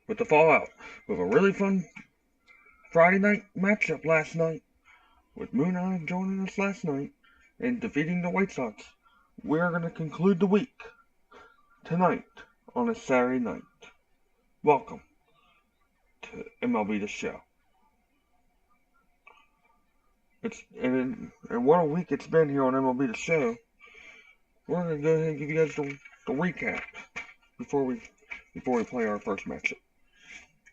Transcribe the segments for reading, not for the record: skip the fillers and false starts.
with the fallout with a really fun Friday night matchup last night with Mooneye joining us last night and defeating the White Sox. We're going to conclude the week tonight on a Saturday night. Welcome to MLB The Show. And what a week it's been here on MLB The Show. We're going to go ahead and give you guys the recap before we play our first matchup.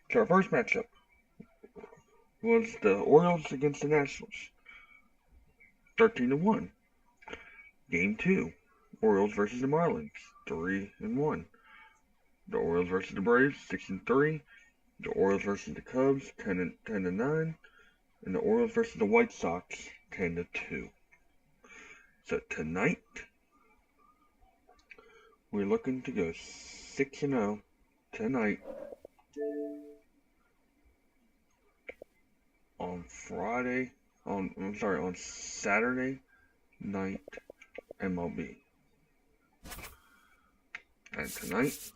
So our first matchup was the Orioles against the Nationals. 13-1. Game 2. Orioles versus the Marlins. 3-1. The Orioles versus the Braves. 6-3. The Orioles versus the Cubs. 10-9. And the Orioles versus the White Sox. 10-2. So tonight, we're looking to go 6-0 tonight on Saturday night MLB. And tonight,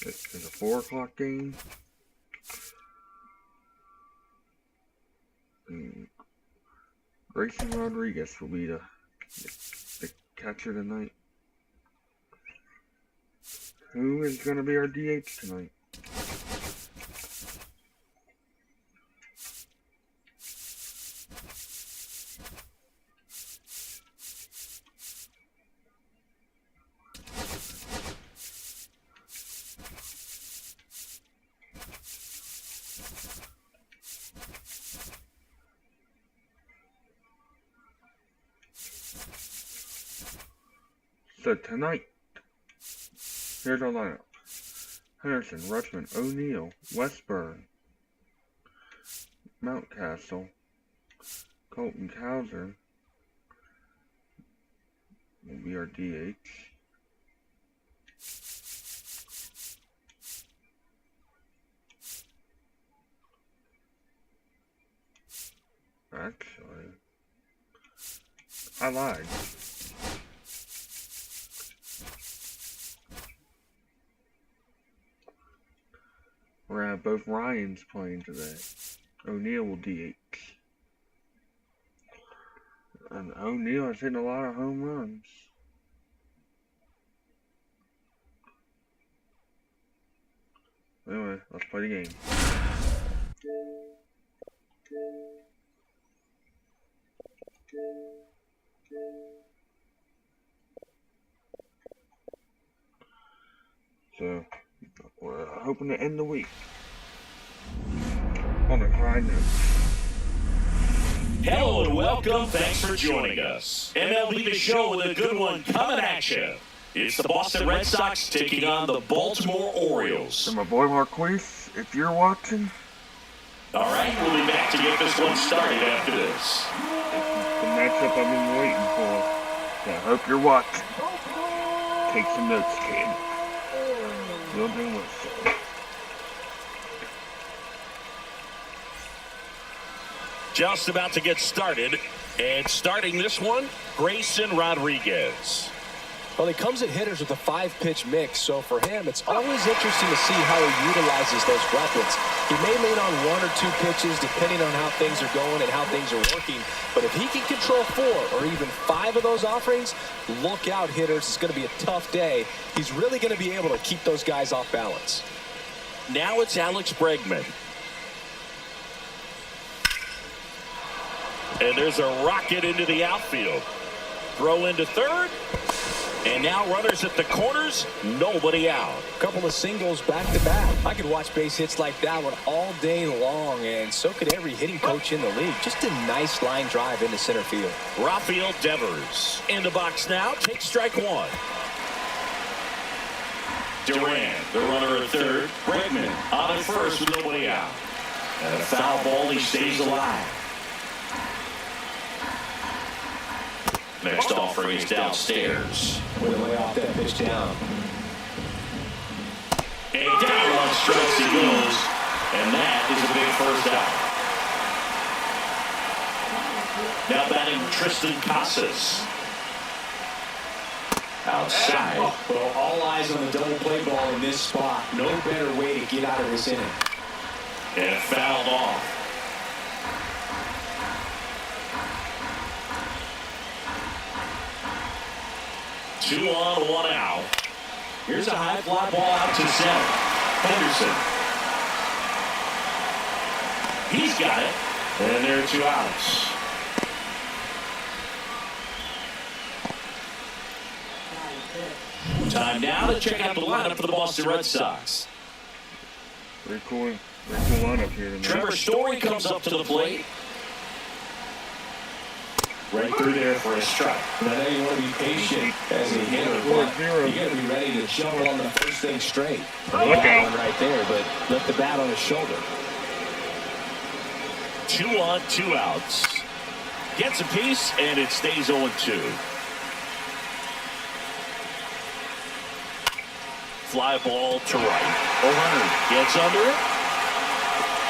it is a 4 o'clock game. And Grayson Rodriguez will be the catcher tonight. Who is going to be our DH tonight? So tonight, here's our lineup. Henderson, Rutschman, O'Neill, Westburn, Mountcastle, Colton Cowser will be our DH. Actually, I lied. We're going to have both Ryans playing today. O'Neill will DH. And O'Neill has hit a lot of home runs. Anyway, let's play the game. So, we're hoping to end the week on a high note. Hello and welcome. Thanks for joining us. MLB The Show with a good one coming at you. It's the Boston Red Sox taking on the Baltimore Orioles. And my boy Marquise, if you're watching. All right, we'll be back to get this one started after this. The matchup I've been waiting for. So I hope you're watching. Take some notes, kid. You'll do what, sir. Just about to get started. And starting this one, Grayson Rodriguez. Well, he comes at hitters with a 5-pitch mix, so for him, it's always interesting to see how he utilizes those weapons. He may lean on 1 or 2 pitches depending on how things are going and how things are working, but if he can control 4 or even 5 of those offerings, look out, hitters. It's going to be a tough day. He's really going to be able to keep those guys off balance. Now it's Alex Bregman. And there's a rocket into the outfield. Throw into third. And now runners at the corners, nobody out. A couple of singles back-to-back. I could watch base hits like that one all day long, and so could every hitting coach in the league. Just a nice line drive into center field. Rafael Devers in the box now. Takes strike 1. Durant, the runner at third. Bregman on at first with nobody out. And a foul ball, he stays alive. Next offering is downstairs. Way off that pitch down. And down on strikes he goes. And that is a big first out. Now batting Tristan Casas. outside. Well, all eyes on the double play ball in this spot. No better way to get out of this inning. And fouled off. Two on, one out. Here's a high fly ball out to center. Henderson. He's got it. And there are 2 outs. Time now to check out the lineup for the Boston Red Sox. Very cool lineup here tonight. Trevor Story comes up to the plate. Right through there for a strike. I know you want to be patient as a hitter, but you got to be ready to jump on the first thing straight. Look out. One right there, but left the bat on his shoulder. 2 on, 2 outs. Gets a piece, and it stays 0-2. Fly ball to right. O'Hearn gets under it.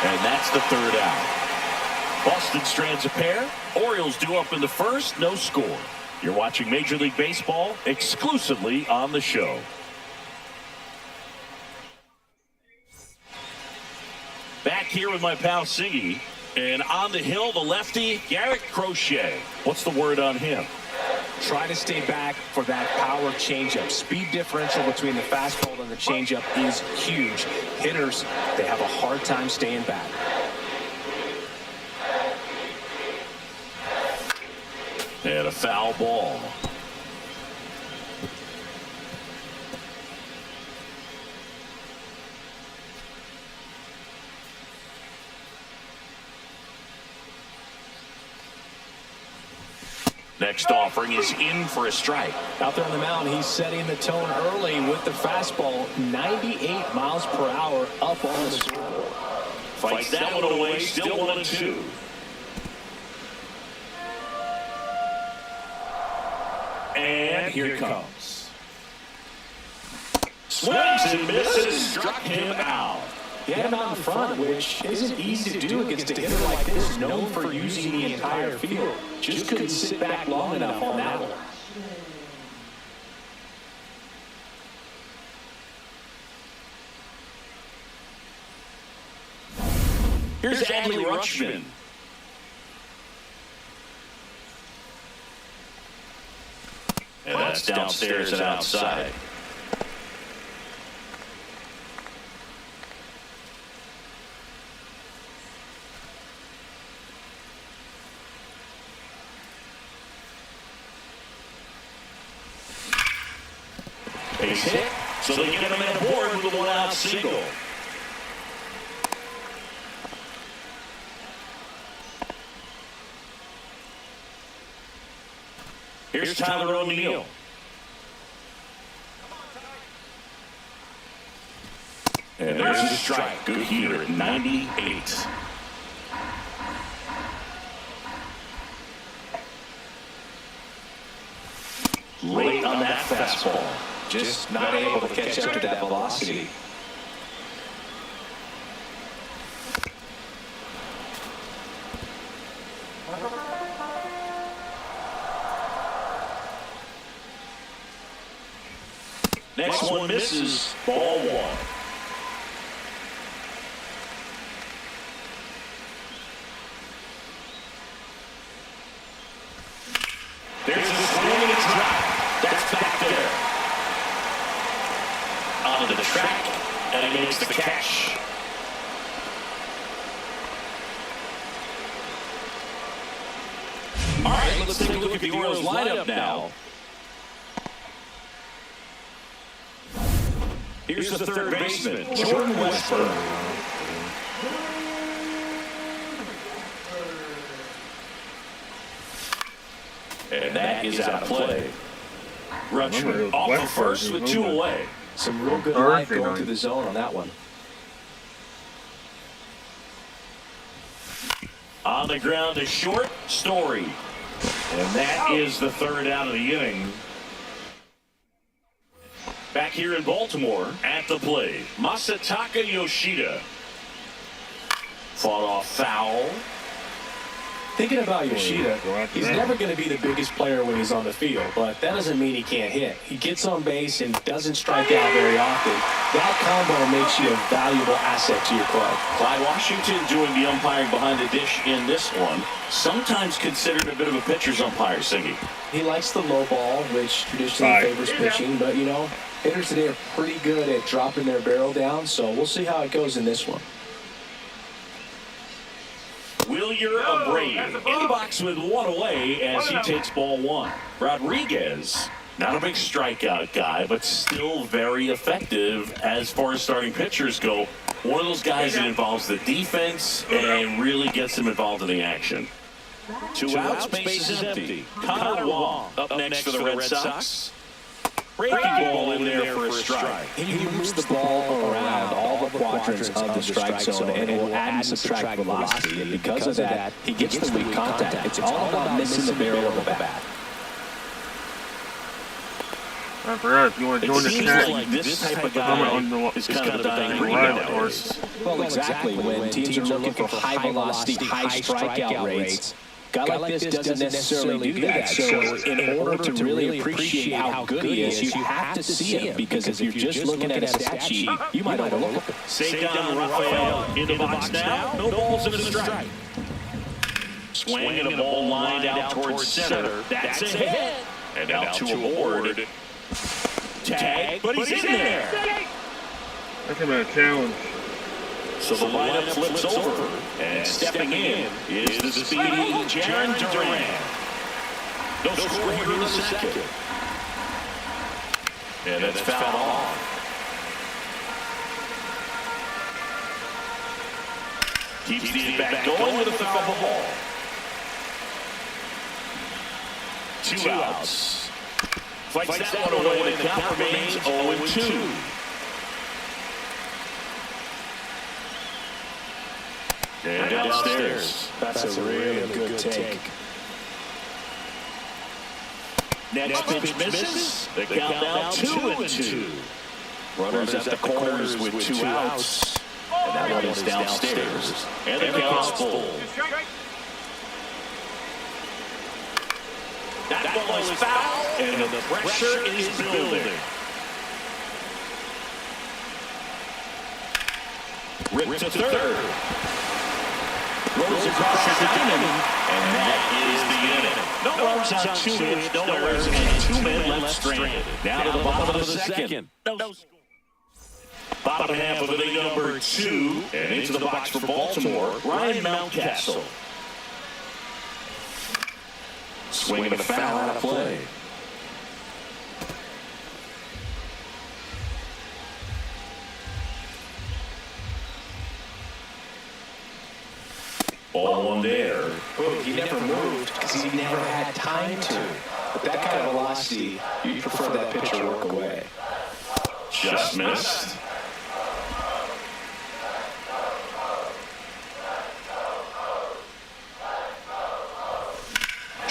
And that's the 3rd out. Boston strands a pair. Orioles due up in the first, no score. You're watching Major League Baseball exclusively on the show. Back here with my pal Siggy. And on the hill, the lefty, Garrett Crochet. What's the word on him? Try to stay back for that power changeup. Speed differential between the fastball and the changeup is huge. Hitters, they have a hard time staying back. And a foul ball. Next offering is in for a strike. Out there on the mound, he's setting the tone early with the fastball. 98 miles per hour up on the scoreboard. Fights that one away, still 1-2. And here it comes. Swings and misses, struck him out. He had him out in front, which isn't easy to do against a hitter like this, known for using the entire field. Just couldn't sit back long enough on that one. Here's Adley Rutschman. And that's downstairs and outside. Base hit, so they get him on board with a 1-out single. Here's Tyler O'Neill. And there's a strike. Good heater at 98. Late on that fastball. Just not able to catch up to that velocity. Next one misses. Ball 1. There's a swing and a drop. That's back there. Onto the track, and he makes the catch. All right, let's take a look at the Orioles lineup now. Here's the third baseman, Jordan Westburg. And that is out of play. Rutschman off of first with 2 away. Some real good life going through the zone on that one. On the ground to short, Story. And that is the 3rd out of the inning. Back here in Baltimore, at the plate, Masataka Yoshida. Fought off foul. Thinking about Yoshida, he's never going to be the biggest player when he's on the field, but that doesn't mean he can't hit. He gets on base and doesn't strike out very often. That combo makes you a valuable asset to your club. Clyde Washington doing the umpiring behind the dish in this one. Sometimes considered a bit of a pitcher's umpire, Siggy. He likes the low ball, which traditionally favors pitching, but, you know, hitters today are pretty good at dropping their barrel down, so we'll see how it goes in this one. Wilyer Abreu in the box with one away as he takes ball one. Rodriguez, not a big strikeout guy, but still very effective as far as starting pitchers go. One of those guys that involves the defense and really gets them involved in the action. Two outs, base is empty. Connor Wong up next for the Red Sox. Breaking ball in there for a strike. He moves the ball around all the quadrants of the strike zone and it will add and subtract velocity. And because of that, he gets the weak contact. It's all about missing the barrel of the bat. I forgot, if you want to join the chat, like this type of guy is kind of dying breed nowadays. Well, exactly. When teams are looking for high velocity, high strikeout rates, a guy like this doesn't necessarily do that. So in order to really appreciate how good he is, you have to see him. Because if you're just looking at a stat sheet, you might overlook him. Seigan Rafael in the box now. No balls into the strike. Swing and a ball lined out towards center. That's a hit. And out to aboard. Tag, but he's in there. That's about a challenge. So the lineup flips over, and stepping in is the speedy Jarren Duran. No score here in the second. And that's fouled off. Keeps the back going with a foul ball. Two outs. Fights that one away, and the count remains 0-2. And downstairs. That's a really good take. Next pitch misses. The count now 2-2. Runners at the corners with two outs. And that one is downstairs. And the count's full. That ball is foul, and the pressure is building. Ripped to third. Rolls across the diamond, and that is the inning. No runs on 2 hits, no errors, and 2 men left stranded. Now to the bottom of the second. Bottom half of the number 2, and into the box for Baltimore, Ryan Mountcastle. Swing and a foul out of play. Ball one there. He never moved because he never had time to. With that kind of velocity, you prefer that pitcher work away. Just missed.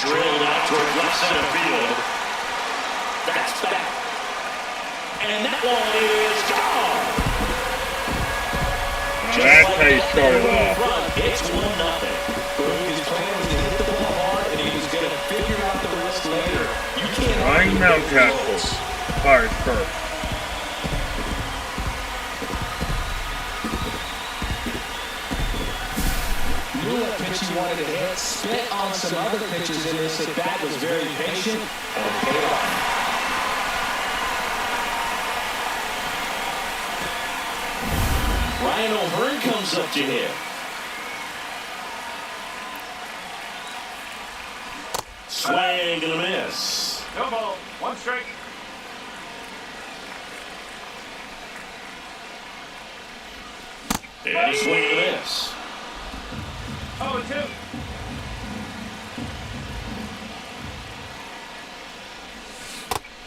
Drilled out toward left center field. That's back. And that one is gone. That's how you start it off. It's 1-0. His plan was to hit the ball hard, and he was going to figure out the rest later. You can't Ryan Mountcastle fires first. knew that pitch he wanted to hit, spit on some other pitches in this at bat, was very patient, and paid off. Ryan O'Hearn comes up to hit. Swing and a miss. No ball, 1 strike. And a swing and a miss. 0-2.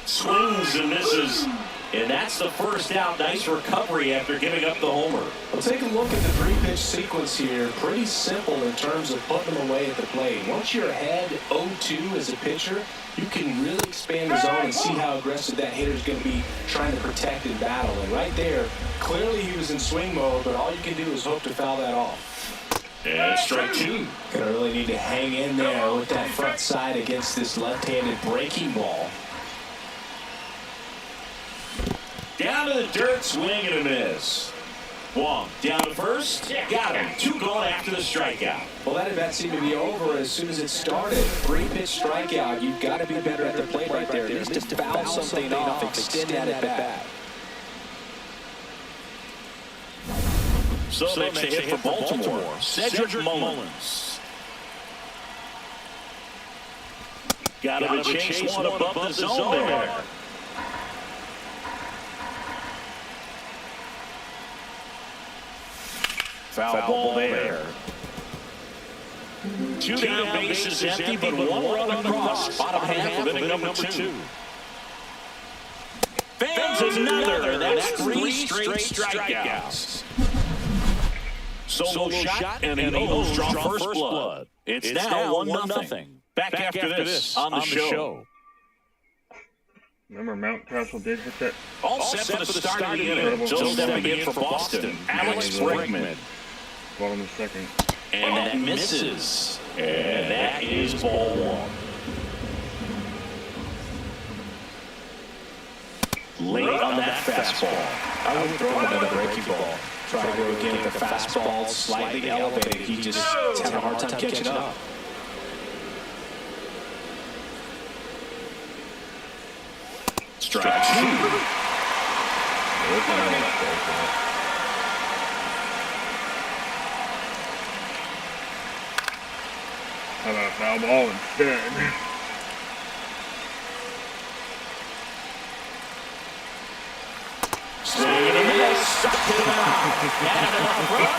Swings and misses. And that's the first out. Nice recovery after giving up the homer. Well, take a look at the three-pitch sequence here. Pretty simple in terms of putting them away at the plate. Once you're ahead 0-2 as a pitcher, you can really expand the zone and see how aggressive that hitter's going to be trying to protect and battle. And right there, clearly he was in swing mode, but all you can do is hope to foul that off. And strike two. Gonna really need to hang in there with that front side against this left-handed breaking ball. Down to the dirt, swing and a miss. Wong down to first, got him. 2 gone after the strikeout. Well, that at-bat seemed to be over as soon as it started. 3-pitch strikeout. You've got to be better at the plate right there. At least to foul something off, extend that at-bat. So next to hit for Baltimore, Cedric Mullins. Got him to chase one above the zone there. Foul ball there. 2 down, bases empty, but 1 run across. Bottom half of inning number 2. Fans another. That's 3 straight strikeouts. Solo shot, and the Eagles draw first blood. It's now 1-0. Back after this on the show. Remember Mountcastle did hit that? All set for the start of the inning. Still stepping in for Boston, Alex Bregman. Bottom of the second. And that misses. And that is ball 1. Late on that fastball. I would throw him another breaking ball. Try to go again with the fastball slightly elevated. He just had a hard time catching up. Strike 2. How about a foul ball instead? Swing and a miss. Struck him out.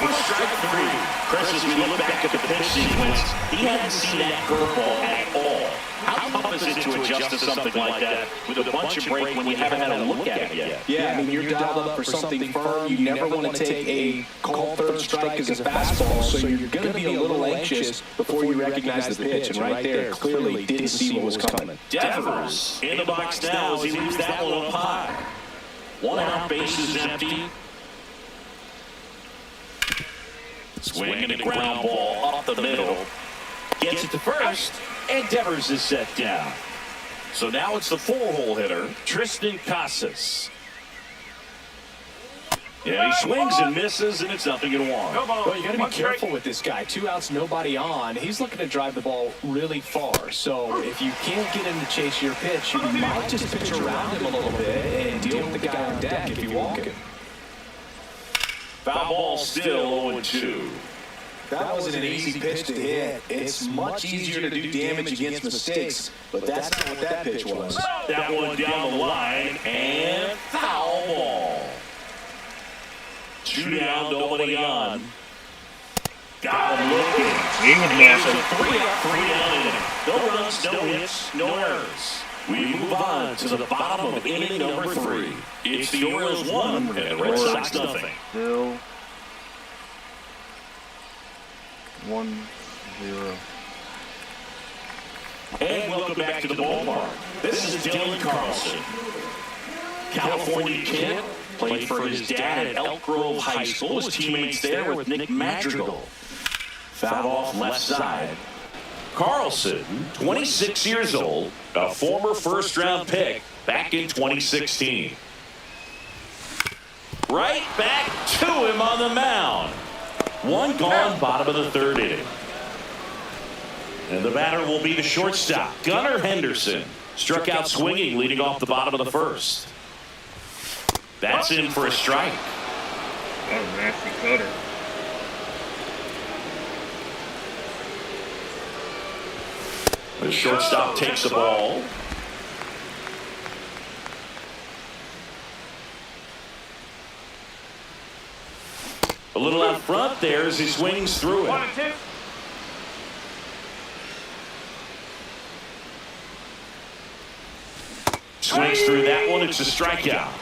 For strike 3. Chris, as we look back at the pitch sequence, he hadn't seen that curveball at all. How tough is it to adjust to something like that with a bunch of break when you haven't had a look at it yet? Yeah, I mean, you're dialed up for something firm. You never want to take a called third strike as a fastball, so you're going to be a little anxious before you recognize the pitch. And right there, clearly didn't see what was coming. Devers in the box now as he leaves that one up high. 1 out, bases empty. Swinging a ground ball up the middle. Gets it to first, and Devers is set down. So now it's the 4-hole hitter, Tristan Casas. Yeah, he swings and misses, and it's 0-1. Well, you got to be careful with this guy. 2 outs, nobody on. He's looking to drive the ball really far. So if you can't get him to chase your pitch, you might just pitch around him a little bit and deal with the guy on deck if you walk him. Foul ball still 0-2. That wasn't an easy pitch to hit. It's much easier to do damage against mistakes, but that's not what that pitch was. That one down the line, and foul ball. 2 down, nobody on. Got him looking. He was massive. 3 up, 3 down inning. No runs, no hits, no errors. We move on to the bottom of inning number 3. It's the Orioles 1 and the Red Sox 0. Still 1-0. And welcome back to the ballpark. This is Dylan Carlson. California kid, played for his dad at Elk Grove High School. His teammates there with Nick Madrigal. Foul off left side. Carlson, 26 years old, a former first-round pick back in 2016. Right back to him on the mound. 1 gone, bottom of the 3rd inning. And the batter will be the shortstop, Gunnar Henderson. Struck out swinging, leading off the bottom of the 1st. That's in for a strike. That was a nasty cutter. The shortstop takes the ball. A little out front there as he swings through it. 1-2. Swings through that one. It's a strikeout.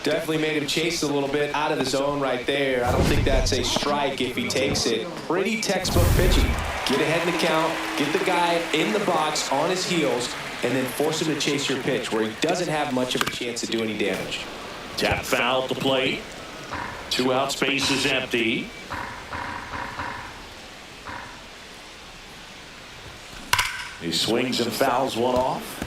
Definitely made him chase a little bit out of the zone right there. I don't think that's a strike if he takes it. Pretty textbook pitching. Get ahead in the count, get the guy in the box on his heels, and then force him to chase your pitch where he doesn't have much of a chance to do any damage. Tap foul at the plate. 2 outs, base is empty. swings and fouls one off.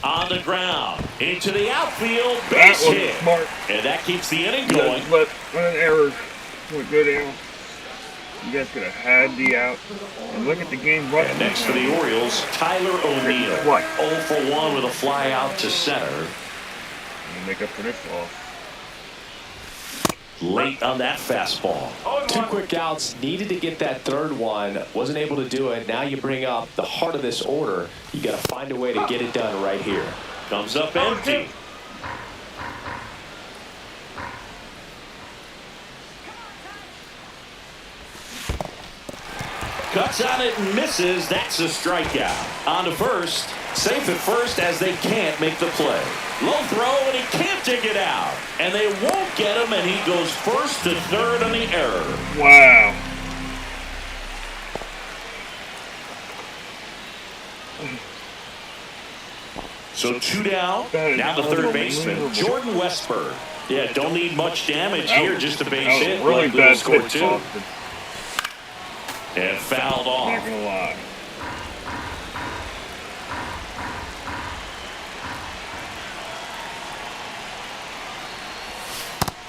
On the ground, into the outfield, base hit. Smart. And that keeps the inning going. But an error would go down. You guys could have had the out. And look at the game. And next for the Orioles, Tyler O'Neill. 0 for 1 with a fly out to center. And make up for this loss. Late on that fastball. 2 quick outs, needed to get that third one, wasn't able to do it. Now you bring up the heart of this order. You got to find a way to get it done right here. Comes up empty. Cuts on it and misses. That's a strikeout. On to first. Safe at first as they can't make the play. Low throw and he can't dig it out. And they won't get him, and he goes first to third on the error. Wow. So 2 down. Now the third baseman, Jordan Westberg. Yeah, don't need much damage here, just a base hit. Really bad score pitch, too. Boston. And fouled off. Not gonna lie.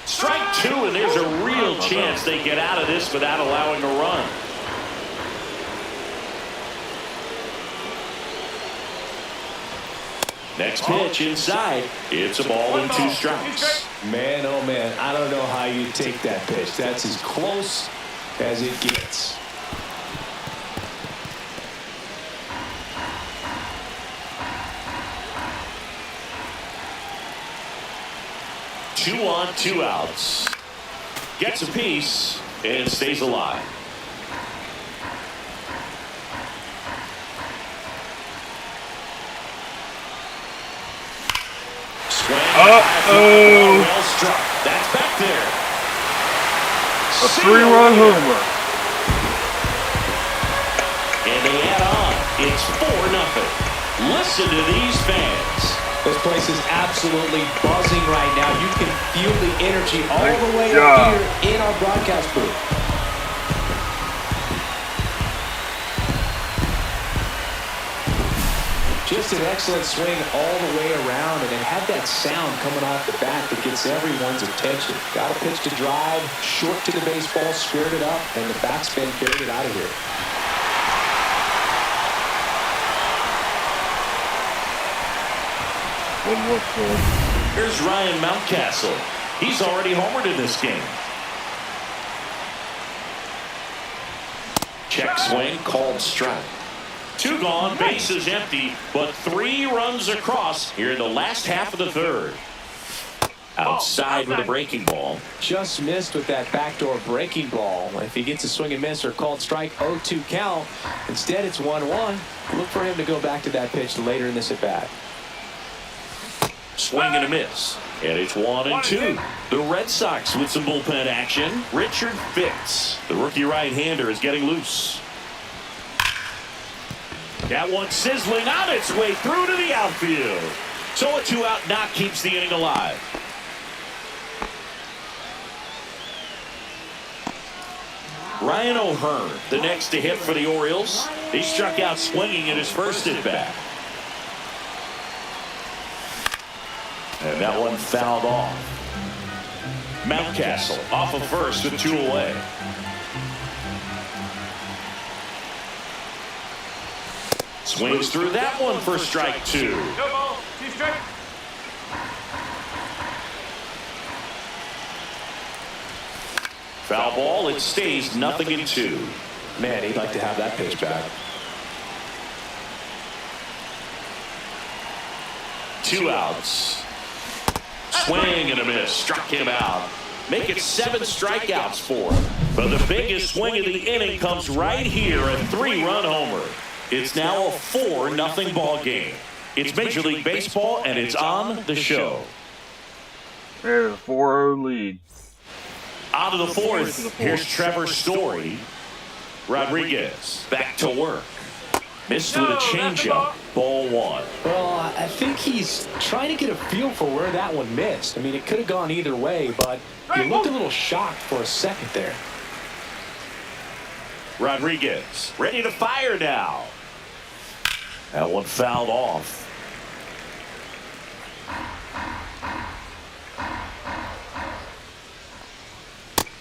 Strike 2, and there's a real chance they get out of this without allowing a run. Next pitch inside. It's a ball and 2 strikes. Man, oh man, I don't know how you take that pitch. That's as close as it gets. Two on, 2 outs. Gets a piece and stays alive. Swing. Uh-oh. Well struck. That's back there. A 3-run homer. And they add on. It's 4-0. Listen to these fans. This place is absolutely buzzing right now. You can feel the energy all the way job. up here in our broadcast booth. Just an excellent swing all the way around, and it had that sound coming off the bat that gets everyone's attention. Got a pitch to drive, short to the baseball, squared it up, and the backspin carried it out of here. Here's Ryan Mountcastle. He's already homered in this game. Check swing, called strike. 2 gone, bases empty, but 3 runs across here in the last half of the third. Outside with a breaking ball. Just missed with that backdoor breaking ball. If he gets a swing and miss or called strike, 0-2 count. Instead, it's 1-1. Look for him to go back to that pitch later in this at-bat. Swing and a miss. And it's 1-2. The Red Sox with some bullpen action. Richard Fitz, the rookie right-hander, is getting loose. That one sizzling on its way through to the outfield. So a 2-out knock keeps the inning alive. Ryan O'Hearn, the next to hit for the Orioles. He struck out swinging in his first at-bat. And that one fouled off. Mountcastle off of first with 2 away. Swings through that one for strike 2. No ball, 2 strikes. Foul ball, it stays 0-2. Man, he'd like to have that pitch back. 2 outs. Swing and a miss. Struck him out. Make it 7 strikeouts for him. But the biggest swing of the inning comes right here, a 3-run homer. It's now a 4-0 ball game. It's Major League Baseball, and it's on the show. There's a 4-0 lead. Out of the fourth, here's Trevor Story. Rodriguez back to work. Missed with a changeup. Ball 1. Well, I think he's trying to get a feel for where that one missed. I mean, it could have gone either way, but he looked a little shocked for a second there. Rodriguez ready to fire now. That one fouled off.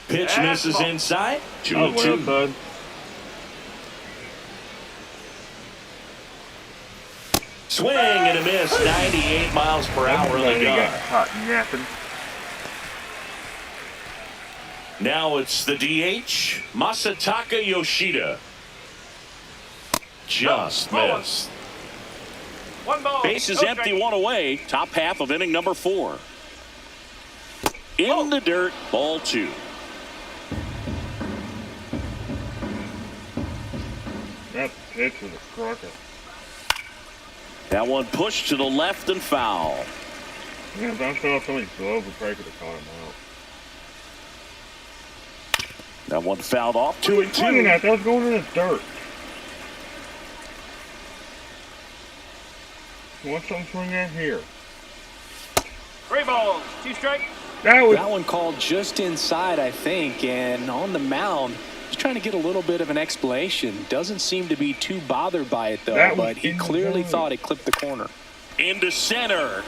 Pitch misses inside. 2-2. Bud. Swing and a miss. 98 miles per hour in the gun. Hot napping. Now it's the DH, Masataka Yoshida. Just missed. One ball. Base is empty, one away. Top half of inning number 4. In the dirt, ball 2. That pitch was a crocker. That one pushed to the left and foul. Yeah, bounced off somebody's glove. We probably could have caught him out. That one fouled off. What are you swinging 2-2. at? That was going in the dirt. What's some swing at here? 3 balls. 2 strikes. That was. That one called just inside, I think, and on the mound, he's trying to get a little bit of an explanation. Doesn't seem to be too bothered by it, though, but he clearly thought it clipped the corner. Into center.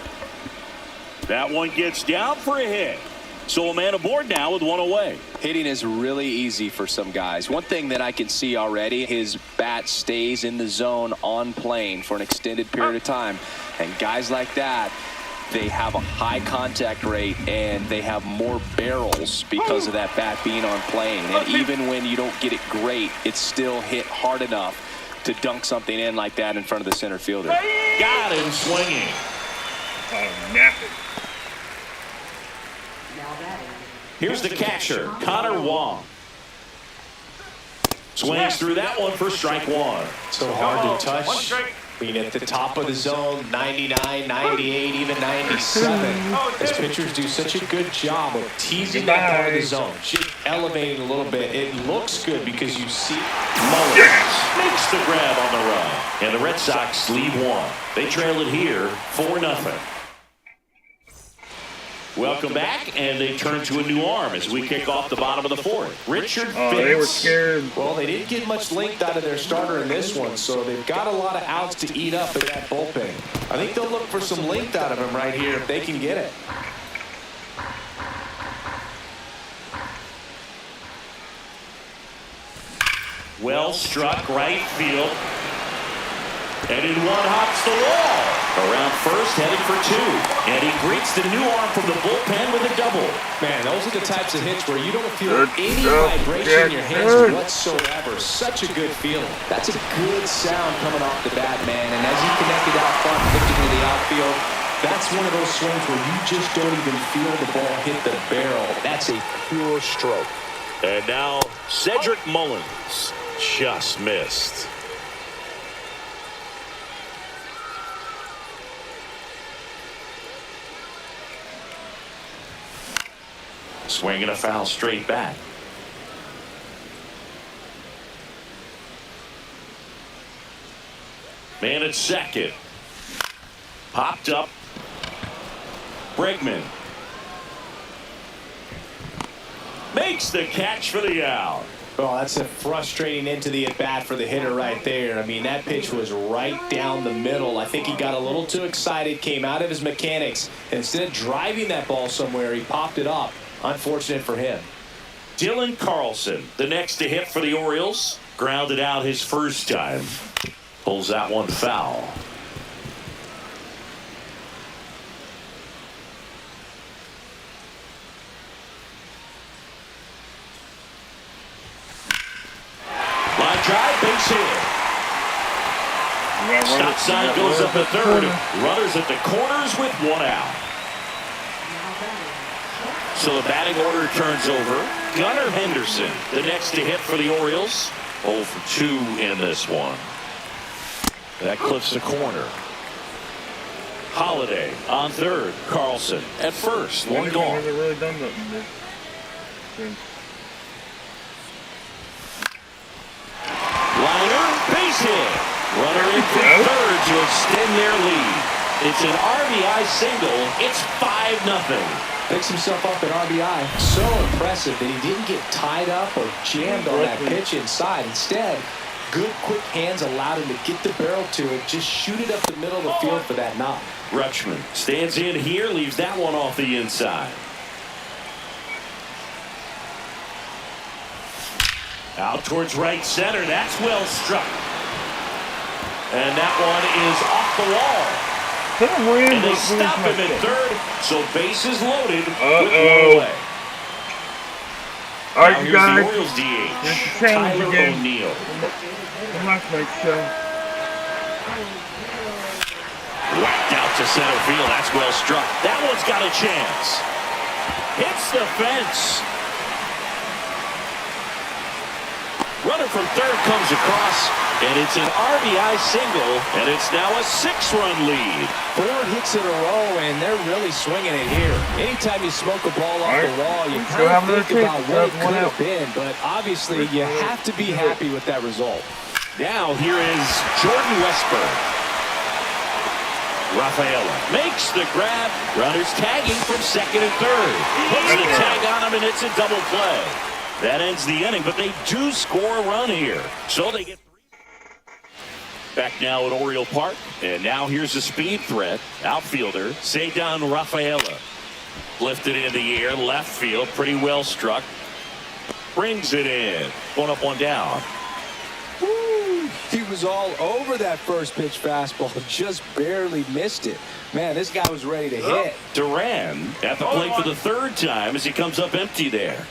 That one gets down for a hit. So a man aboard now with one away. Hitting is really easy for some guys. One thing that I can see already, his bat stays in the zone on plane for an extended period of time. And guys like that, they have a high contact rate and they have more barrels because of that bat being on plane. And even when you don't get it great, it's still hit hard enough to dunk something in like that in front of the center fielder. Got him swinging. Napping. Here's the catcher, Connor Wong. Swings through that one for strike 1. So hard to touch. 1 strike. Being at the top of the zone, 99, 98, even 97. As pitchers do such a good job of teasing that part of the zone, just elevating a little bit. It looks good because you see Mullins makes the grab on the run. And the Red Sox lead 1. They trail it here 4-0. Welcome back, and they turn to a new arm as we kick off the bottom of the 4th. Richard Fitz. They were scared. Well, they didn't get much length out of their starter in this one, so they've got a lot of outs to eat up at that bullpen. I think they'll look for some length out of him right here if they can get it. Well struck right field. And in one hops the wall. Around first, headed for 2. And he greets the new arm from the bullpen with a double. Man, those are the types of hits where you don't feel Good any stuff, vibration in your hands Jackson. whatsoever. Such a good feeling. That's a good sound coming off the bat, man. And as he connected out front, lifted into the outfield, that's one of those swings where you just don't even feel the ball hit the barrel. That's a pure stroke. And now Cedric Mullins just missed. Swinging a foul straight back. Man at second. Popped up. Bregman makes the catch for the out. Oh, that's a frustrating into the at-bat for the hitter right there. I mean, that pitch was right down the middle. I think he got a little too excited, came out of his mechanics, and instead of driving that ball somewhere, he popped it up. Unfortunate for him. Dylan Carlson, the next to hit for the Orioles, grounded out his first time. Pulls that one foul. Line drive, base hit. Stop sign goes up at third. Runners at the corners with 1 out. So the batting order turns over. Gunnar Henderson, the next to hit for the Orioles. 0 for 2 in this one. That clips the corner. Holiday on third. Carlson at first. 1 gone. Hasn't really done nothing there. hit. Runner in from third to extend their lead. It's an RBI single. It's 5-0. Picks himself up at RBI. So impressive that he didn't get tied up or jammed on that pitch inside. Instead, good quick hands allowed him to get the barrel to it. Just shoot it up the middle of the field for that knock. Rutschman stands in here, leaves that one off the inside. Out towards right center. That's well struck. And that one is off the wall. And they stop him at third, so bases loaded with one away. All right, you guys. The Orioles DH, Tyler O'Neill. Last night's show. Whacked out to center field. That's well struck. That one's got a chance. Hits the fence. Runner from third comes across, and it's an RBI single, and it's now a 6-run lead. 4 hits in a row, and they're really swinging it here. Anytime you smoke a ball off the wall, you kind of think about what it could have been, but obviously you have to be happy with that result. Now here is Jordan Westburg. Rafaela makes the grab. Runners tagging from second and third. Puts the tag on him, and it's a double play. That ends the inning, but they do score a run here. So they get 3. Back now at Oriole Park, and now here's a speed threat. Outfielder, Ceddanne Rafaela. Lifted in the air, left field, pretty well struck. Brings it in. One up, one down. Woo! He was all over that first pitch fastball, just barely missed it. Man, this guy was ready to hit. Duran at the plate for the third time as he comes up empty there.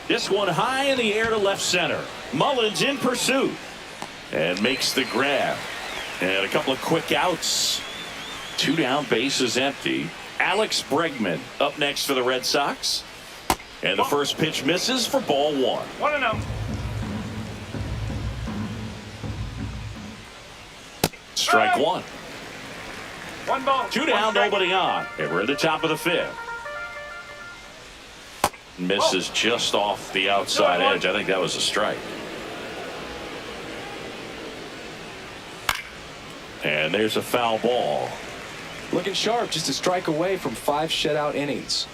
This one high in the air to left center. Mullins in pursuit and makes the grab. And a couple of quick outs. 2 down, bases empty. Alex Bregman up next for the Red Sox. And the first pitch misses for ball 1. 1-0. Strike 1. 1 ball. 2 down, nobody on. And we're at the top of the 5th. Misses just off the outside edge. I think that was a strike. And there's a foul ball. Looking sharp, just a strike away from 5 shutout innings.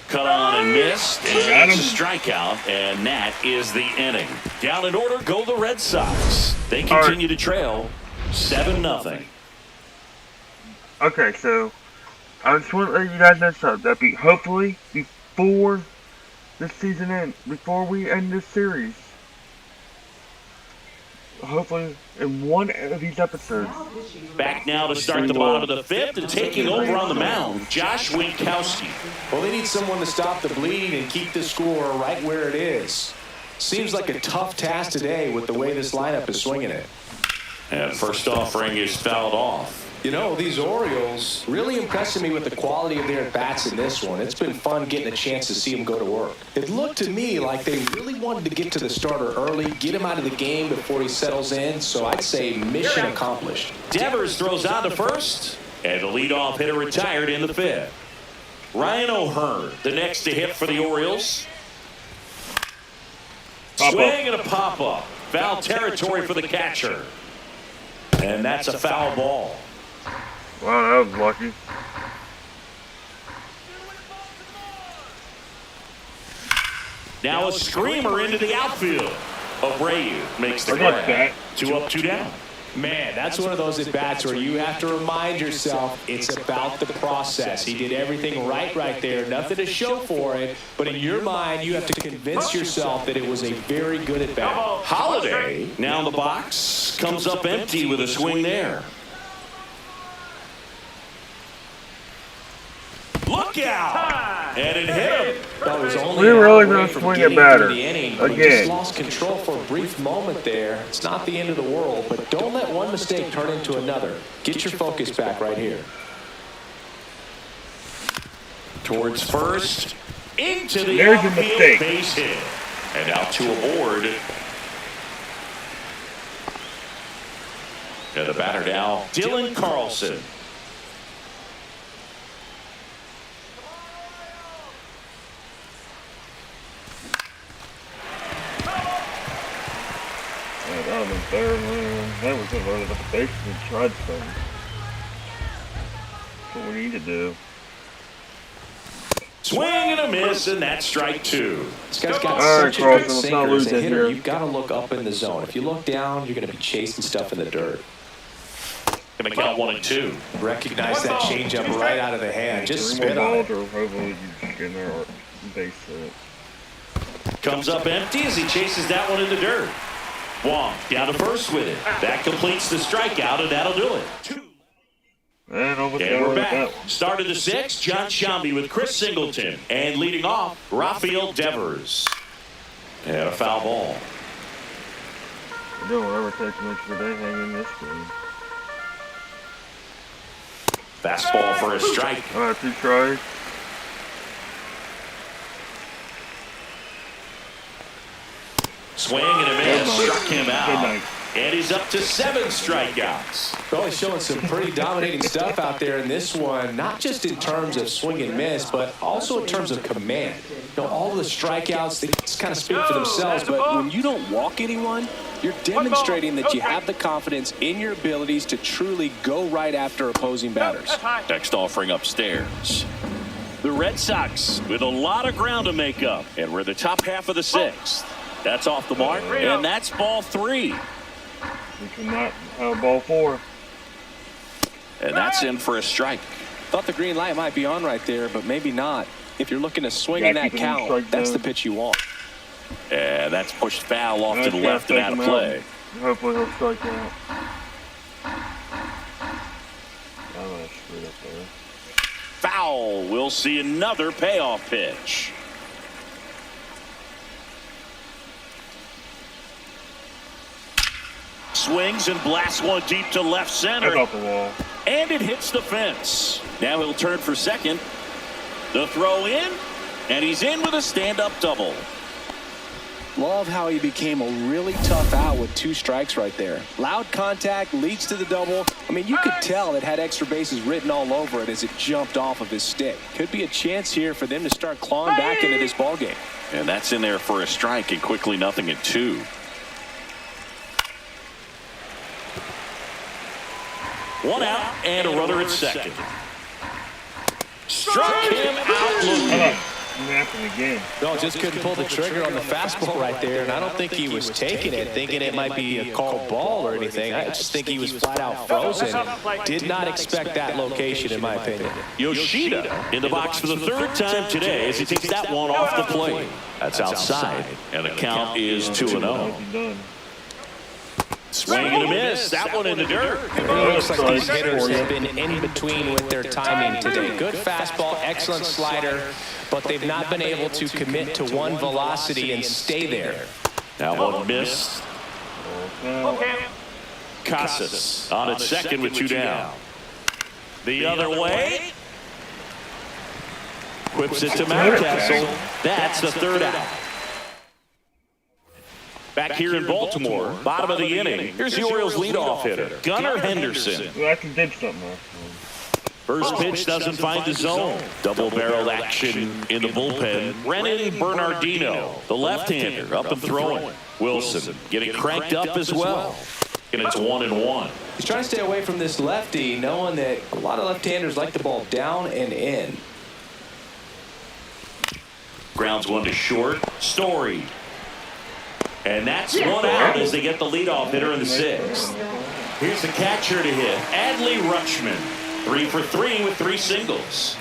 Cut on and missed. And it's a strikeout, and that is the inning. Down in order go the Red Sox. They continue to trail 7-0. Okay, so I just want to let you guys know something. That be hopefully before this season ends, before we end this series. Hopefully in one of these episodes. Back now to start the bottom of the 5th and taking over on the mound, Josh Winkowski. Well, they need someone to stop the bleed and keep the score right where it is. Seems like a tough task today with the way this lineup is swinging it. And first offering is fouled off. You know, these Orioles really impressing me with the quality of their at-bats in this one. It's been fun getting a chance to see them go to work. It looked to me like they really wanted to get to the starter early, get him out of the game before he settles in, so I'd say mission accomplished. Devers throws out to first, and the leadoff hitter retired in the 5th. Ryan O'Hearn, the next to hit for the Orioles. Swing and a pop-up. Foul territory for the catcher. And that's a foul ball. Wow, that was lucky. Now a screamer into the outfield. Abreu makes the grab. 2 up, 2 down. Man, that's one of those at-bats where you have to remind yourself it's about the process. He did everything right there. Nothing to show for it. But in your mind, you have to convince yourself that it was a very good at-bat. Holiday now in the box. Comes up empty with a swing there. Look out! And it hit him. We're really going to swing it better. Again. Just lost control for a brief moment there. It's not the end of the world, but don't let one mistake turn into another. Get your focus back right here. Towards first. Into the outfield, base hit. And out to aboard. And the batter now, Dylan Carlson. That would have been better, man. That was going to run it up the base and tried something. That's what we need to do. Swing and a miss, and that's strike two. This guy's got Alright, such a good Carlson, let's sinker not lose as a it hitter. here. You've got to look up in the zone. If you look down, you're going to be chasing stuff in the dirt. Going to count 1 and 2. Recognize that changeup right out of the hand. Just spit on it. Or hopefully you can get our base hit. Comes up empty as he chases that one in the dirt. Wong down to first with it. That completes the strikeout, and that'll do it. And we're back. Start of the 6th, John Shambi with Chris Singleton. And leading off, Rafael Devers. And a foul ball. We're doing whatever it takes to make sure they hang in this game. Fastball for a strike. Alright, 2 tries. Swing and a miss, struck him out. And he's up to 7 strikeouts. Well, he's showing some pretty dominating stuff out there in this one, not just in terms of swing and miss, but also in terms of command. You know, all the strikeouts, they just kind of speak for themselves, but when you don't walk anyone, you're demonstrating that you have the confidence in your abilities to truly go right after opposing batters. Next offering upstairs. The Red Sox with a lot of ground to make up, and we're in the top half of the 6th. That's off the mark, and that's ball 3. We cannot have ball 4. And that's in for a strike. Thought the green light might be on right there, but maybe not. If you're looking to swing in that count, that's the pitch you want. And that's pushed foul off to the left and out of play. Hopefully he'll strike out. I'm going to screw up there. Foul. We'll see another payoff pitch. Swings and blasts one deep to left center. Off the wall. And it hits the fence. Now he'll turn for second. The throw in, and he's in with a stand-up double. Love how he became a really tough out with 2 strikes right there. Loud contact leads to the double. I mean, you could tell it had extra bases written all over it as it jumped off of his stick. Could be a chance here for them to start clawing back into this ballgame. And that's in there for a strike, and quickly 0-2. One out and a runner at second. Struck him out looking. Again. No, just couldn't pull the trigger on the fastball right there, and I don't think he was taking it, thinking it might be a called ball or anything. I just think he was flat out frozen. Did not expect that location, in my opinion. Yoshida in the box for the 3rd time today as he takes that one off the plate. That's outside, and the count is 2-0. Swing and a miss. That one in the dirt. It really looks like these hitters have been in between with their timing today. Good fastball, excellent slider, but they've not been able to commit to one velocity and stay there. That one missed. Casas on at second with 2 down. The other way. Whips it to Mountcastle. That's the 3rd out. Back here in Baltimore, bottom of the inning. Here's the Orioles' leadoff hitter, Gunnar Henderson. We actually did something there. First pitch doesn't find the zone. Double-barreled action in the bullpen. Renan Bernardino, the left-hander, up and throwing. Wilson getting cranked up as well. And it's 1-1. He's trying to stay away from this lefty, knowing that a lot of left-handers like the ball down and in. Grounds one to short. Story. And that's 1 out as they get the leadoff hitter in the 6th. Here's the catcher to hit, Adley Rutschman. 3 for 3 with 3 singles.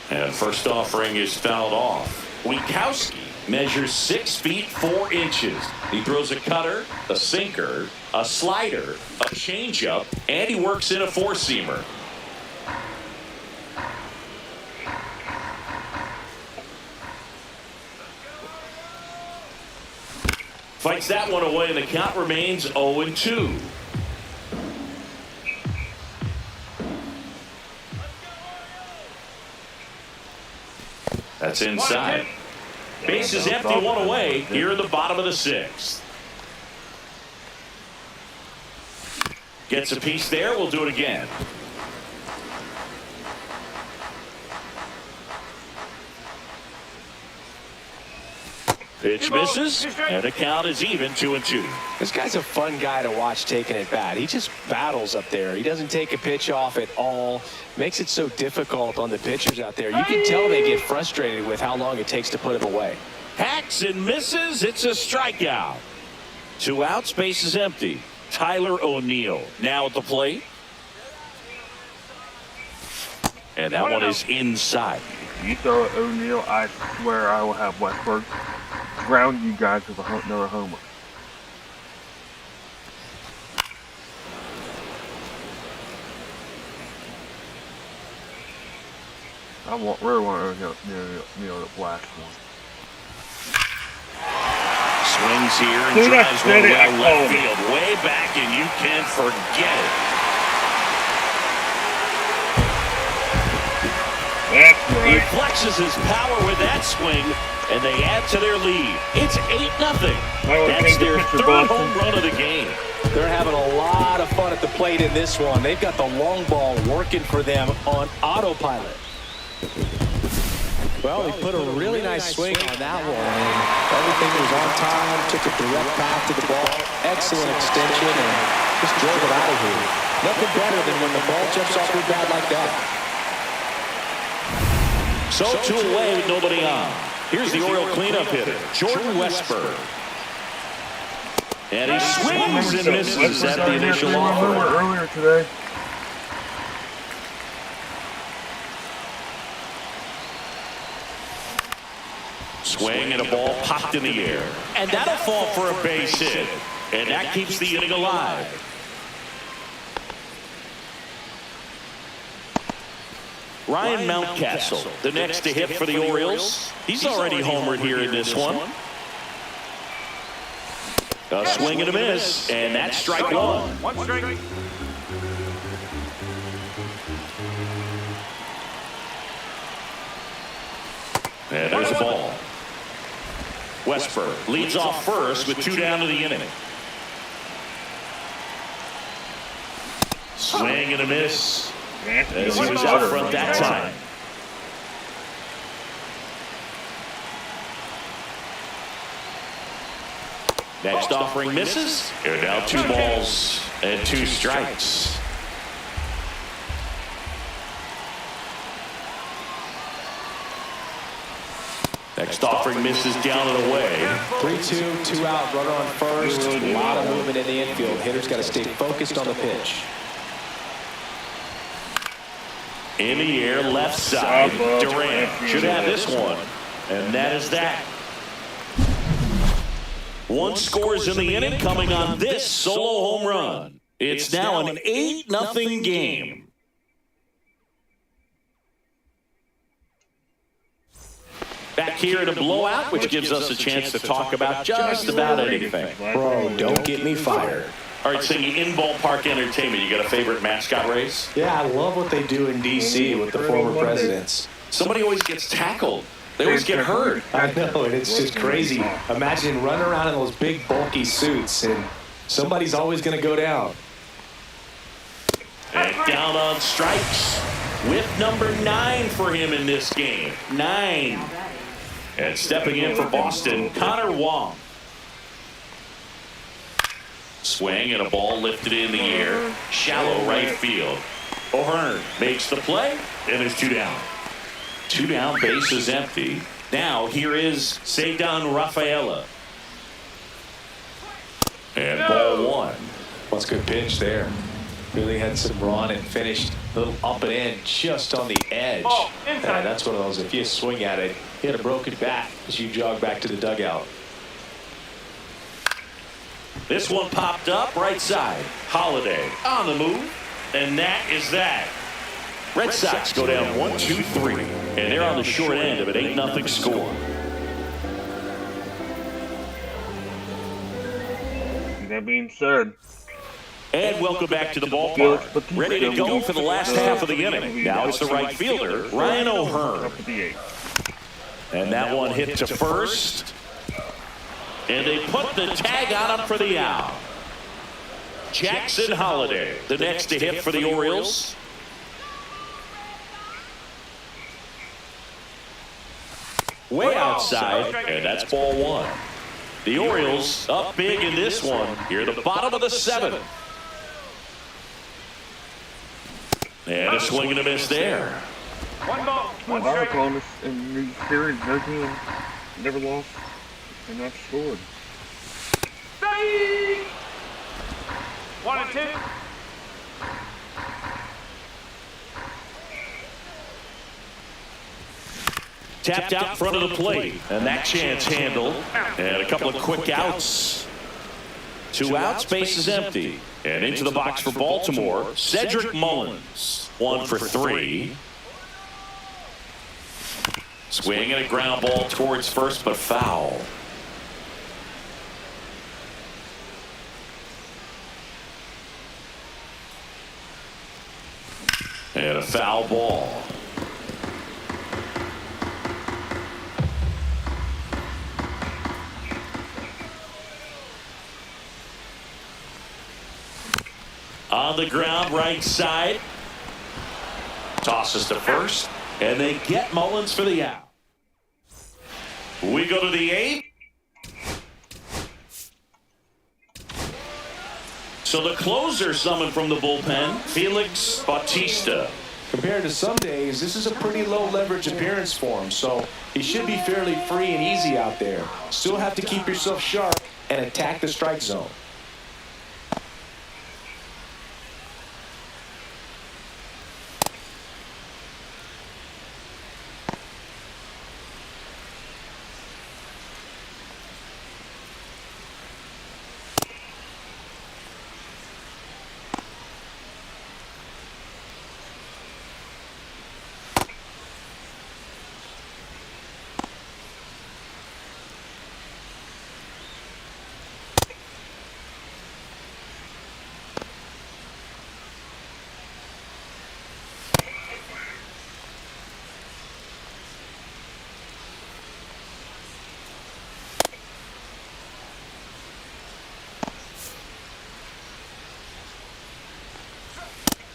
And first offering is fouled off. Winkowski measures 6 feet 4 inches. He throws a cutter, a sinker, a slider, a changeup, and he works in a 4-seamer. Fights that one away, and the count remains 0-2. That's inside. Base is empty, 1 away here in the bottom of the 6th. Gets a piece there. We'll do it again. Pitch misses, and the count is even 2-2. This guy's a fun guy to watch taking at bat. He just battles up there. He doesn't take a pitch off at all. Makes it so difficult on the pitchers out there. You can tell they get frustrated with how long it takes to put him away. Hacks and misses. It's a strikeout. 2 outs, base is empty. Tyler O'Neill now at the plate. And that one is inside. If you throw at O'Neill, I swear I will have Westberg ground you guys with another homer. I really want O'Neill to blast one. Swings here and drives one well left field. Way back, and you can forget it. That's right. He flexes his power with that swing, and they add to their lead. It's 8-0. That's their third home run of the game. They're having a lot of fun at the plate in this one. They've got the long ball working for them on autopilot. Well, he put a really nice swing on that one. Everything was on time, took a direct path to the ball. Excellent extension, and just drove it out of here. Nothing better than when the ball jumps off your bat like that. So 2 away with nobody on. Here's the Oriole cleanup hitter, Jordan Westberg. And he swings and misses at the initial offer. Earlier today. Swing and a ball popped in the air. And that'll fall for a base hit. And that keeps the inning alive. Ryan Mountcastle, the next to hit for the Orioles. He's already homered here in this one. A swing and a miss, and that's strike one. One strike. And there's a ball. Westberg leads off first with 2 down to the inning. Swing and a miss. As he was out front that time. Next offering misses. Here now 2 balls and 2 strikes. Next offering misses down and away. 3-2, 2 out, runner on first. A lot of movement in the infield. Hitter's got to stay focused on the pitch. In the air, left side. Durant should have this one. And that is that. 1 scores in the inning coming on this solo home run. It's now an 8-0 game. Back here in a blowout, which gives us a chance to talk about just about anything. Bro, don't get me fired. All right, so in ballpark entertainment, you got a favorite mascot race? Yeah, I love what they do in D.C. with the former presidents. Somebody always gets tackled. They always get hurt. I know, and it's just crazy. Imagine running around in those big, bulky suits, and somebody's always going to go down. And down on strikes with number 9 for him in this game. 9. And stepping in for Boston, Connor Wong. Swing and a ball lifted in the air. Shallow right field. O'Hearn makes the play, and there's 2 down. 2 down, base is empty. Now here is Ceddanne Rafaela. And ball 1. What's a good pitch there. Really had some run and finished a little up and in just on the edge. That's one of those, if you swing at it, hit a broken bat as you jog back to the dugout. This one popped up right side. Holiday on the move, and that is that. Red Sox go down 1-2-3, and they're on the short end of an 8-0 score. That being said, and welcome back to the ballpark. Ready to go for the last half of the inning. Now it's the right fielder, Ryan O'Hearn. And that one hit to first. And they put the tag on him for the out. Jackson Holiday, the next to hit for the Orioles. way outside, and that's ball one. The Orioles up big in this one here at the bottom of the seventh. And a swing and a miss there. 1 ball, 1 Well, our strike. opponents in these series, no team never lost and not scored. Strike! 1 and 2. Tapped out in front of the plate, and that chance handled, and a couple of quick outs. 2 outs, base is empty, and into the box for Baltimore, Cedric Mullins, 1 for 3. Swing and a ground ball towards first, but foul. And a foul ball. On the ground, right side. Tosses to first, and they get Mullins for the out. We go to the 8th. So the closer summoned from the bullpen, Felix Bautista. Compared to some days, this is a pretty low leverage appearance for him, so he should be fairly free and easy out there. Still have to keep yourself sharp and attack the strike zone.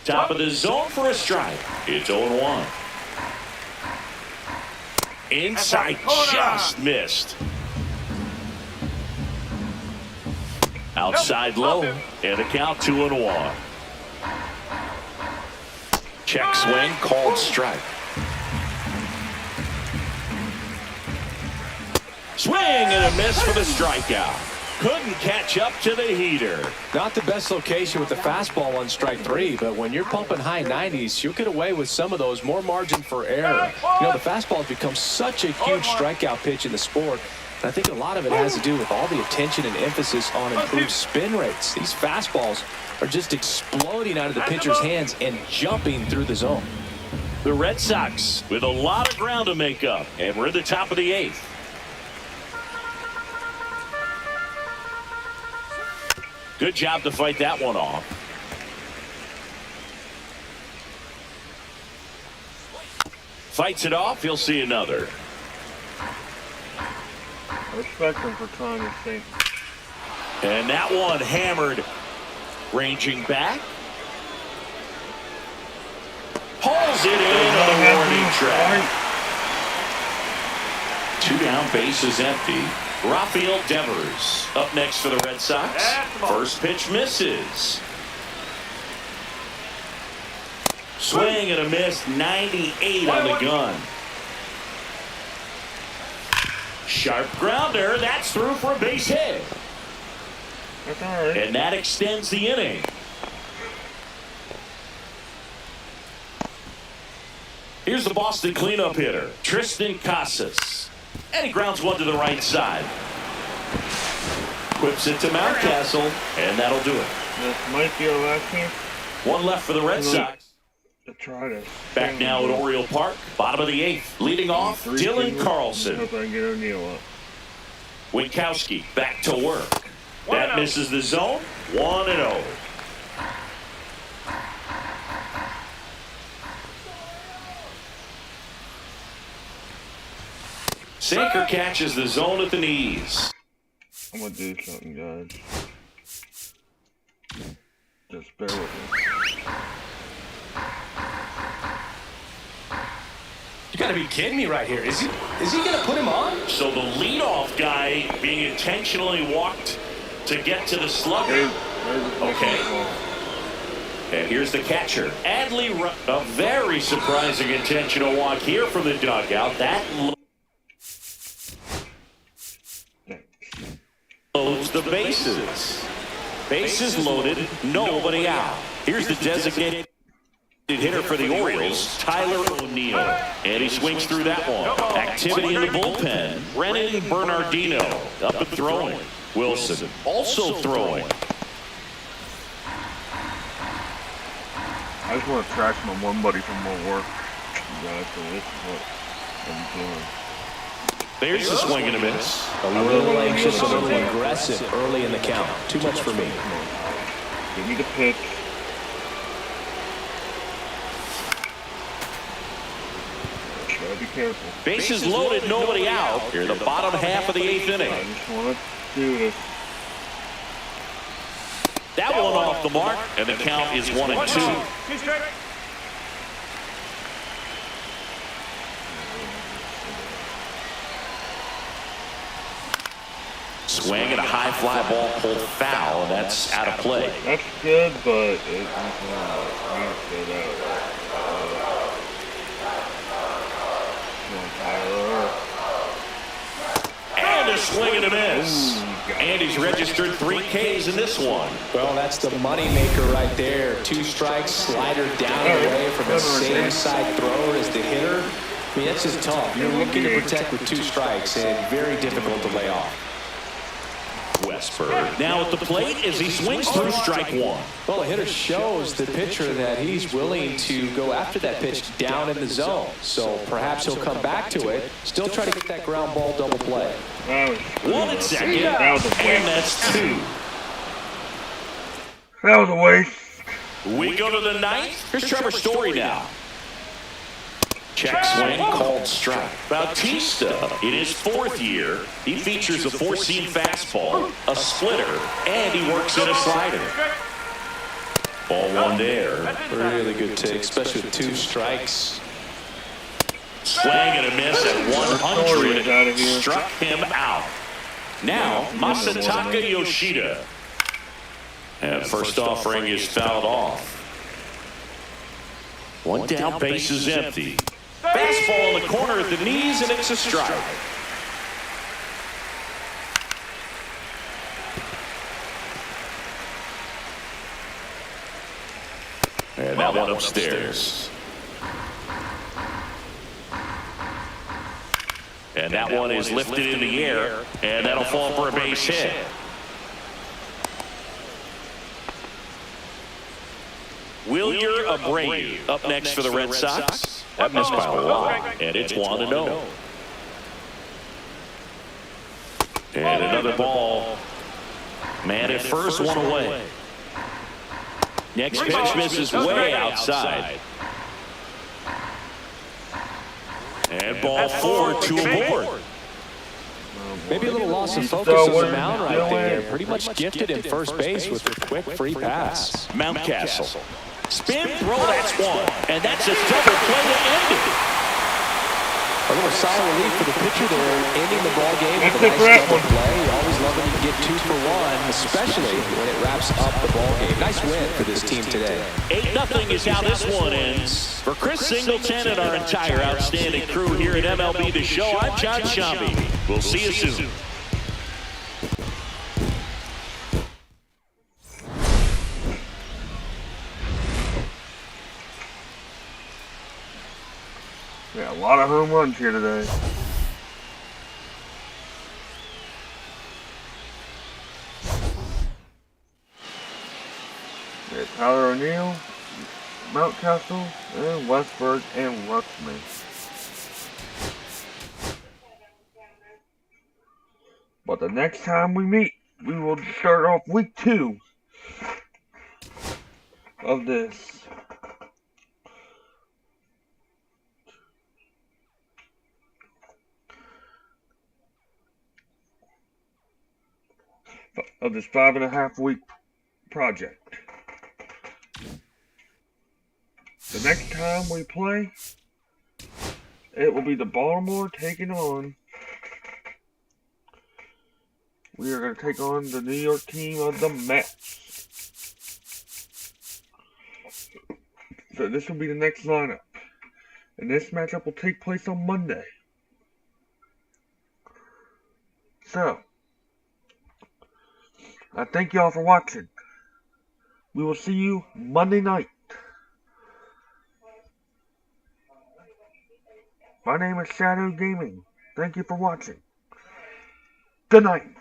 Top of the zone for a strike. It's 0-1. Inside, just missed. Outside low, and a count 2-1. Check swing, called strike. Swing and a miss for the strikeout. Couldn't catch up to the heater. Not the best location with the fastball on strike 3, but when you're pumping high 90s, you'll get away with some of those, more margin for error. You know, the fastball has become such a huge strikeout pitch in the sport. And I think a lot of it has to do with all the attention and emphasis on improved spin rates. These fastballs are just exploding out of the pitcher's hands and jumping through the zone. The Red Sox with a lot of ground to make up, and we're at the top of the 8th. Good job to fight that one off. Fights it off, he'll see another. I respect him for trying to think. And that one hammered. Ranging back. Pulls it in on the warning track. 2 down, base is empty. Rafael Devers up next for the Red Sox. First pitch misses. Swing and a miss, 98 on the gun. Sharp grounder, that's through for a base hit. That's all right. And that extends the inning. Here's the Boston cleanup hitter, Tristan Casas. And he grounds one to the right side. Whips it to Mountcastle, and that'll do it. This might be our last chance One left for the Red Sox. to try this. Back now at Oriole Park, bottom of the 8th. Leading off, Dylan Carlson. Hope I can get O'Neill up. Winkowski back to work. That misses the zone. 1-0. Sinker catches the zone at the knees. I'm gonna do something, guys. Just bear with me. You gotta be kidding me right here. Is he gonna put him on? So the leadoff guy being intentionally walked to get to the slugger. Okay. And here's the catcher. Adley, a very surprising intentional walk here from the dugout. That loads the bases. Bases loaded, nobody out. Here's the designated hitter for the Orioles, Tyler O'Neill. And he swings through that one. Activity in the bullpen. Brennan Bernardino up and throwing. Wilson also throwing. I just want to trash my one buddy from my work. Yeah, so this is what I'm doing. There's the swing and a miss. A little anxious, a little aggressive early in the count. Too much for me. Give me the pitch. Gotta be careful. Bases loaded, nobody out. Here in the bottom half of the 8th inning. I just want to do this. That one off the mark, and the count is 1-2. Swing and a high fly ball pulled foul, and that's out of play. That's good, but it's not good out. And a swing and a miss. And he's registered 3 Ks in this one. Well, that's the moneymaker right there. 2 strikes, slider down and away from the same side thrower as the hitter. I mean, that's just tough. You're looking to protect with 2 strikes and very difficult to lay off. Westberg now at the plate as he swings through strike 1. Well, the hitter shows the pitcher that he's willing to go after that pitch down in the zone. So perhaps he'll come back to it, still try to get that ground ball double play. 1 and 2nd, and that's 2. That was a waste. We go to the 9th. Here's Trevor Story now. Check swing called strike. Bautista, in his 4th year, he features a 4-seam fastball, a splitter, and he works in a slider. Ball 1 there. Really good take, especially with 2 strikes. Swing and a miss at 100. Struck him out. Now, Masataka Yoshida. And first offering is fouled off. 1 down, base is empty. Fastball in the corner at the knees, and it's a strike. And that one upstairs. And that one is lifted in the air, and that'll fall for a base hit. Wilyer Abreu up next for the Red Sox. That missed by a lot, and it's 1-0. And another ball. Man at first, 1 away. Next pitch misses way outside. And ball 4, 2 aboard. Maybe a little loss of focus on the mound right there. Pretty much gifted in first base with a quick free pass. Mountcastle. Spin throw, that's 1. And that's a double play to end it. A little solid relief for the pitcher there, ending the ball game with a nice double play. You always love when you get 2 for 1, especially when it wraps up the ball game. Nice win for this team today. 8-0 is how this one ends. For Chris Singleton and our entire outstanding crew here at MLB The Show, I'm John Shambi. We'll see you soon. Yeah, a lot of home runs here today. Yeah, Tyler O'Neill, Mountcastle, and Westberg, and Rutzman. But the next time we meet, we will start off week 2 of this. Of this 5.5 week project. The next time we play it will be the Baltimore taking on. We are going to take on the New York team of the Mets. So this will be the next lineup. And this matchup will take place on Monday. So, I thank y'all for watching. We will see you Monday night. My name is Shadow Gaming. Thank you for watching. Good night.